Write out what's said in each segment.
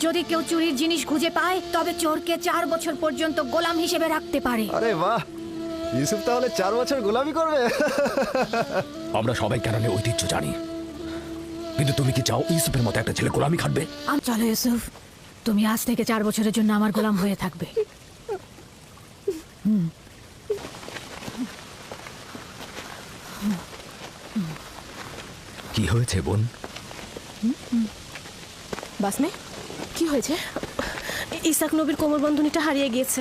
যদি কেউ চুরির জিনিস খুঁজে পায় তবে চোরকে 4 বছর পর্যন্ত গোলাম হিসেবে রাখতে পারে। আরে বাহ, ইউসুফ তাহলে 4 বছর গোলামি করবে। আমরা সবাই কেনানের ঐতিহ্য জানি, কিন্তু তুমি কি চাও ইউসুফের মতো একটা ছেলে গোলামি খাটবে? চলো ইউসুফ, তুমি আজ থেকে 4 বছরের জন্য আমার গোলাম হয়ে থাকবে। কি হয়েছে বোন? বাসমে, কি হয়েছে? ইসাক নবীর কোমর বন্ধনীটা হারিয়ে গিয়েছে।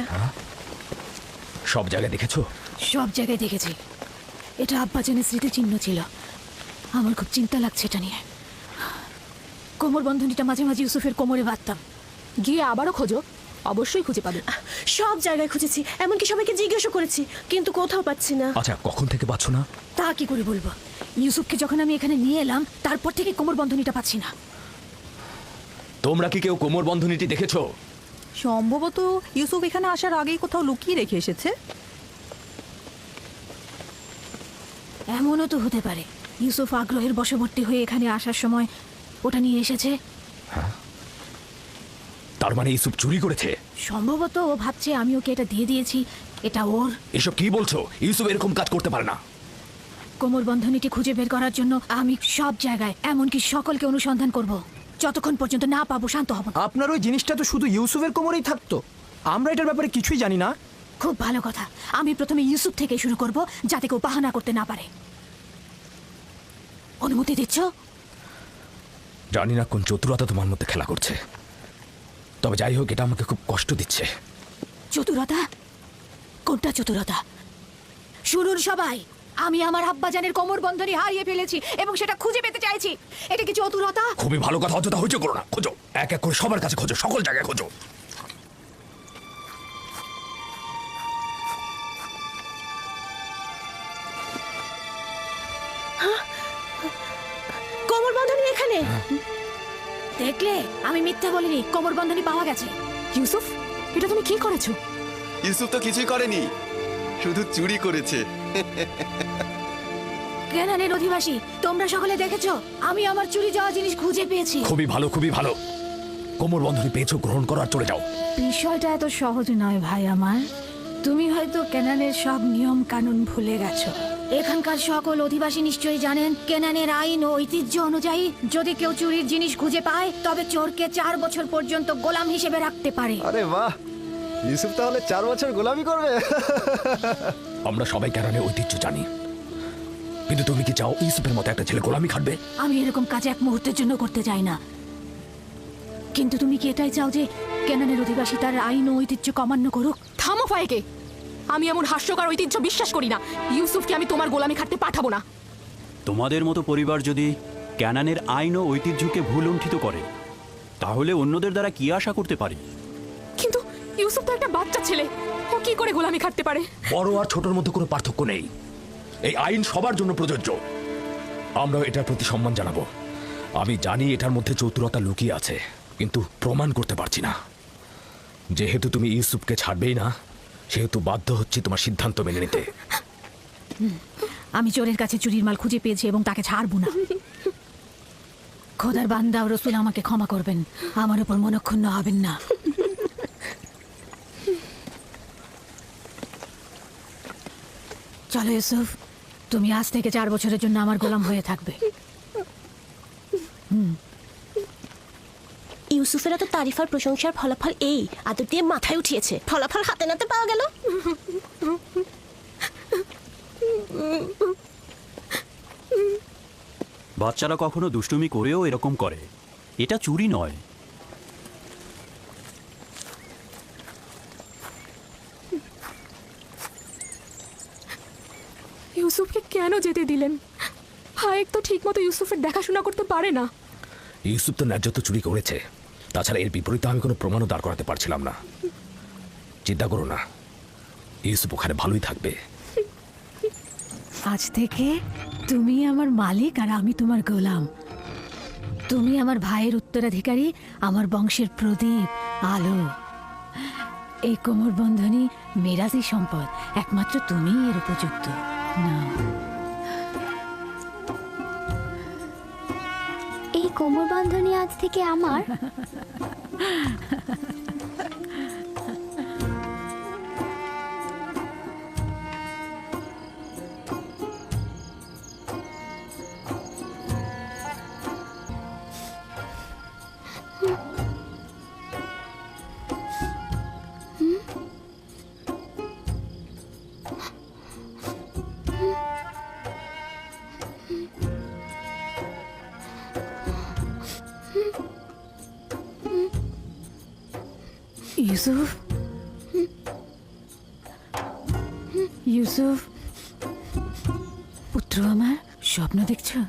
সব জায়গায় দেখেছো? সব জায়গায় দেখেছি। এটা আব্বাজানের স্মৃতিচিহ্ন ছিল। আমার খুব চিন্তা লাগছে এটা নিয়ে। কোমর বন্ধনীটা মাঝে মাঝে ইউসুফের কোমরে বাঁধতাম। গিয়ে আবারও খোঁজো, অবশ্যই খুঁজে পাবে। সব জায়গায় খুঁজেছি, এমনকি সবাইকে জিজ্ঞাসা করেছি, কিন্তু কোথাও পাচ্ছি না। আচ্ছা, কখন থেকে পাচ্ছ না? তা কি করে বলবো? ইউসুফকে যখন আমি এখানে নিয়ে এলাম তারপর থেকে কোমর বন্ধনীটা পাচ্ছি না। তোমরা কি কেউ কোমর বন্ধনীটি দেখেছো? সম্ভবত ইউসুফ এখানে আসার আগেই কোথাও লুকিয়ে রেখে এসেছে। এমনও তো হতে পারে ইউসুফ আগ্রহের বশবর্তী হয়ে এখানে আসার সময় ওটা নিয়ে এসেছে। তার মানে ইউসুফ চুরি করেছে? সম্ভবত ও ভাবছে আমি ওকে এটা দিয়ে দিয়েছি, এটা ওর। এসব কি বলছো? ইউসুফ এরকম কাজ করতে পারে না। কোমর বন্ধনীটি খুঁজে বের করার জন্য আমি সব জায়গায়, এমনকি সকলকে অনুসন্ধান করব। যতক্ষণ পর্যন্ত না পাবো শান্ত হব না। আপনার ওই জিনিসটা তো শুধু ইউসুফের কোমরেই থাকতো, আমরা এটার ব্যাপারে কিছুই জানি না। খুব ভালো কথা। আমি প্রথমে ইউসুফ থেকে শুরু করব, যাতে কেউ বাহানা করতে না পারে। অনুমতি দিচ্ছ? জানি না কোন চতুরতা তোমার মধ্যে খেলা করছে, তবে যাই হোক, এটা আমাকে খুব কষ্ট দিচ্ছে। চতুরতা? কোনটা চতুরতা? শুনুন সবাই, আমি আমার আব্বাজানের কোমর বন্ধনী হারিয়ে ফেলেছি এবং সেটা খুঁজে পেতে চাইছি। এটা কি চতুরতা? খুবই ভালো কথা, অযথা হইচই করো না। খোঁজো, এক এক করে সবার কাছে খোঁজো, সকল জায়গায় খোঁজো। কোমর বন্ধনী এখানে। দেখলে, আমি মিথ্যা বলিনি। কোমর বন্ধনী পাওয়া গেছে। ইউসুফ, এটা তুমি কি করেছো? ইউসুফ তো কিছুই করেনি, শুধু চুরি করেছে। কেনানের অধিবাসী, তোমরা সকলে দেখেছো আমি আমার চুরি যাওয়া জিনিস খুঁজে পেয়েছি। খুবই ভালো, খুবই ভালো। কোমর বন্ধনী পেয়েছো, গ্রহণ করো আর চলে যাও। বিষয়টা এত সহজ নয় ভাই আমার। তুমি হয়তো কেনানের সব নিয়ম কানুন ভুলে গেছো। এখানকার সকল অধিবাসী নিশ্চয়ই জানেন কেনানের আইন ও ঐতিহ্য অনুযায়ী যদি কেউ চুরির জিনিস খুঁজে পায় তবে চোরকে 4 বছর পর্যন্ত গোলাম হিসেবে রাখতে পারে। আরে বাহ, ইউসুফ তাহলে 4 বছর গোলামি করবে। আমরা সবাই কেনানের ঐতিহ্য জানি, কিন্তু তুমি কি চাও ইউসুফের মতো একটা ছেলে গোলামি খাটবে? আমি এরকম কাজ এক মুহূর্তের জন্য করতে চাই না, কিন্তু তুমি কি এটাই চাও যে কেনানের অধিবাসী তার আইন ও ঐতিহ্য কমান্য করুক? থামো ফায়েকে, আমি এমন হাস্যকর ঐতিহ্য বিশ্বাস করি না। ইউসুফকে আমি তোমার গোলামি খাটতে পাঠাবো না। তোমাদের মতো পরিবার যদি ক্যানানের আইন ও ঐতিহ্যকে ভুল লুণ্ঠিত করে, তাহলে অন্যদের দ্বারা কি আশা করতে পারি? কিন্তু ইউসুফ তো একটা বাচ্চা ছেলে, ও কি করে গোলামি খাটতে পারে? বড় আর ছোটর মধ্যে কোনো পার্থক্য নেই। এই আইন সবার জন্য প্রযোজ্য। আমরা এটার প্রতি সম্মান জানাবো। আমি জানি এটার মধ্যে চতুরতা লুকিয়ে আছে, কিন্তু প্রমাণ করতে পারছি না। যেহেতু তুমি ইউসুফকে ছাড়বেই না, সেহেতু বাধ্য হচ্ছি তোমার সিদ্ধান্ত মেনে নিতে। আমি চোরের কাছে চুরির মাল খুঁজে পেয়েছি এবং তাকে ছাড়বো না। খোদার বান্দা ও রসুল আমাকে ক্ষমা করবেন, আমার উপর মনক্ষুণ্ণ হবেন না। চলো ইউসুফ, তুমি আজ থেকে 4 বছরের জন্য আমার গোলাম হয়ে থাকবে। ইউসুফের এত তারিফার প্রশংসার ফলাফল এই আদর দিয়ে মাথায় উঠিয়েছে। ফলাফল হাতে নাতে পাওয়া গেল। বাচ্চারা কখনো দুষ্টুমি করেও এরকম করে, এটা চুরি নয়। ইউসুফকে কেন যেতে দিলেন? ফায়েক তো ঠিক মতো ইউসুফের দেখাশোনা করতে পারে না। ইউসুফ তো ন্যায্য তো চুরি করেছে, তাছাড়া এর বিপরীতে আমি কোনো প্রমাণও দাঁড় করাতে পারছিলাম না। চিন্তা করো না, ইউসুফ ওখানে ভালোই থাকবে। আজ থেকে তুমি আমার মালিক আর আমি তোমার গোলাম। তুমি আমার ভাইয়ের উত্তরাধিকারী, আমার বংশের প্রদীপ, আলো। এই কোমর বন্ধনী মেরাজি সম্পদ, একমাত্র তুমিই এর উপযুক্ত। না, এই কোমর বন্ধনী আজ থেকে আমার। ইউসুফ, ইউসুফ, পুত্র আমার, স্বপ্ন দেখছো?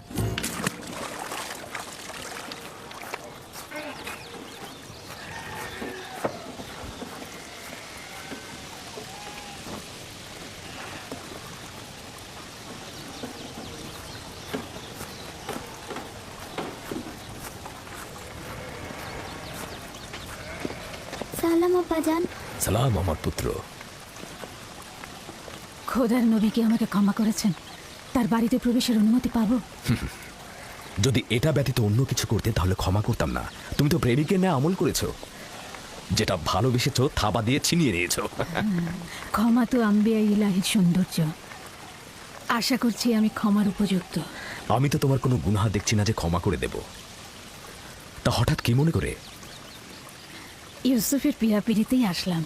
সালাম আব্বাজান। সালাম আমার পুত্র। খোদার নবী কি আমাকে ক্ষমা করেছেন? তার বাড়িতে প্রবেশের অনুমতি পাবো? যদি এটা ব্যতীত অন্য কিছু করতে তাহলে ক্ষমা করতাম না। তুমি তো প্রেমিকের ন্যায় আমল করেছো, যেটা ভালোবেসেছো থাবা দিয়ে ছিনিয়ে নিয়েছো। ক্ষমা তো আম্বিয়া ইলাহির সৌন্দর্য। আশা করছি আমি ক্ষমার উপযুক্ত। আমি তো তোমার কোনো গুনাহ দেখছি না যে ক্ষমা করে দেব। তা হঠাৎ কি মনে করে? ইউসুফের পীড়াপিড়িতেই আসলাম।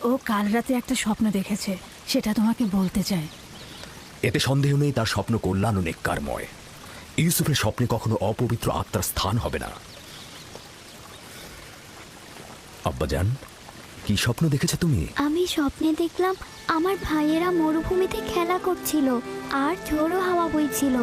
ও কাল রাতে একটা স্বপ্ন দেখেছে, সেটা তোমাকে বলতে চাই। এতে সন্দেহ নেই তার স্বপ্ন কল্যাণ ও নেককারময়। ইউসুফের স্বপ্নে কখনো অপবিত্র আত্মার স্থান হবে না। আব্বাজান, কি স্বপ্ন দেখেছো তুমি? আমি স্বপ্নে দেখলাম আমার ভাইয়েরা মরুভূমিতে খেলা করছিল আর ঝোড়ো হাওয়া বইছিল।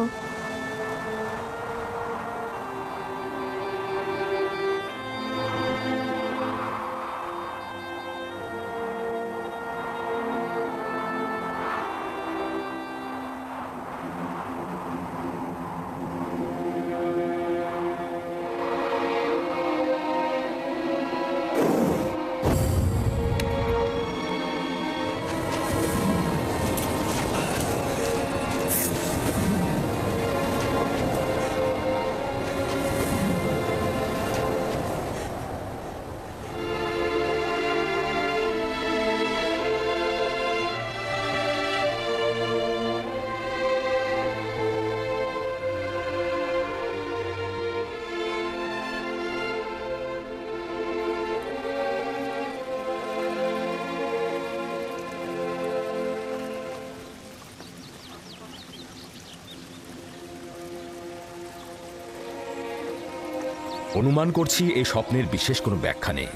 অনুমান করছি এই স্বপ্নের বিশেষ কোনো ব্যাখ্যা নেই।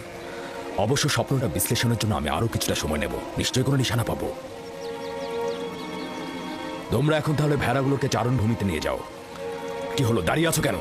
অবশ্য স্বপ্নটা বিশ্লেষণের জন্য আমি আরো কিছুটা সময় নেব। নিশ্চয়ই কোনো নিশানা পাবো। তোমরা এখন তাহলে ভেড়াগুলোকে চারণভূমিতে নিয়ে যাও। কি হলো, দাঁড়িয়ে আছো কেন?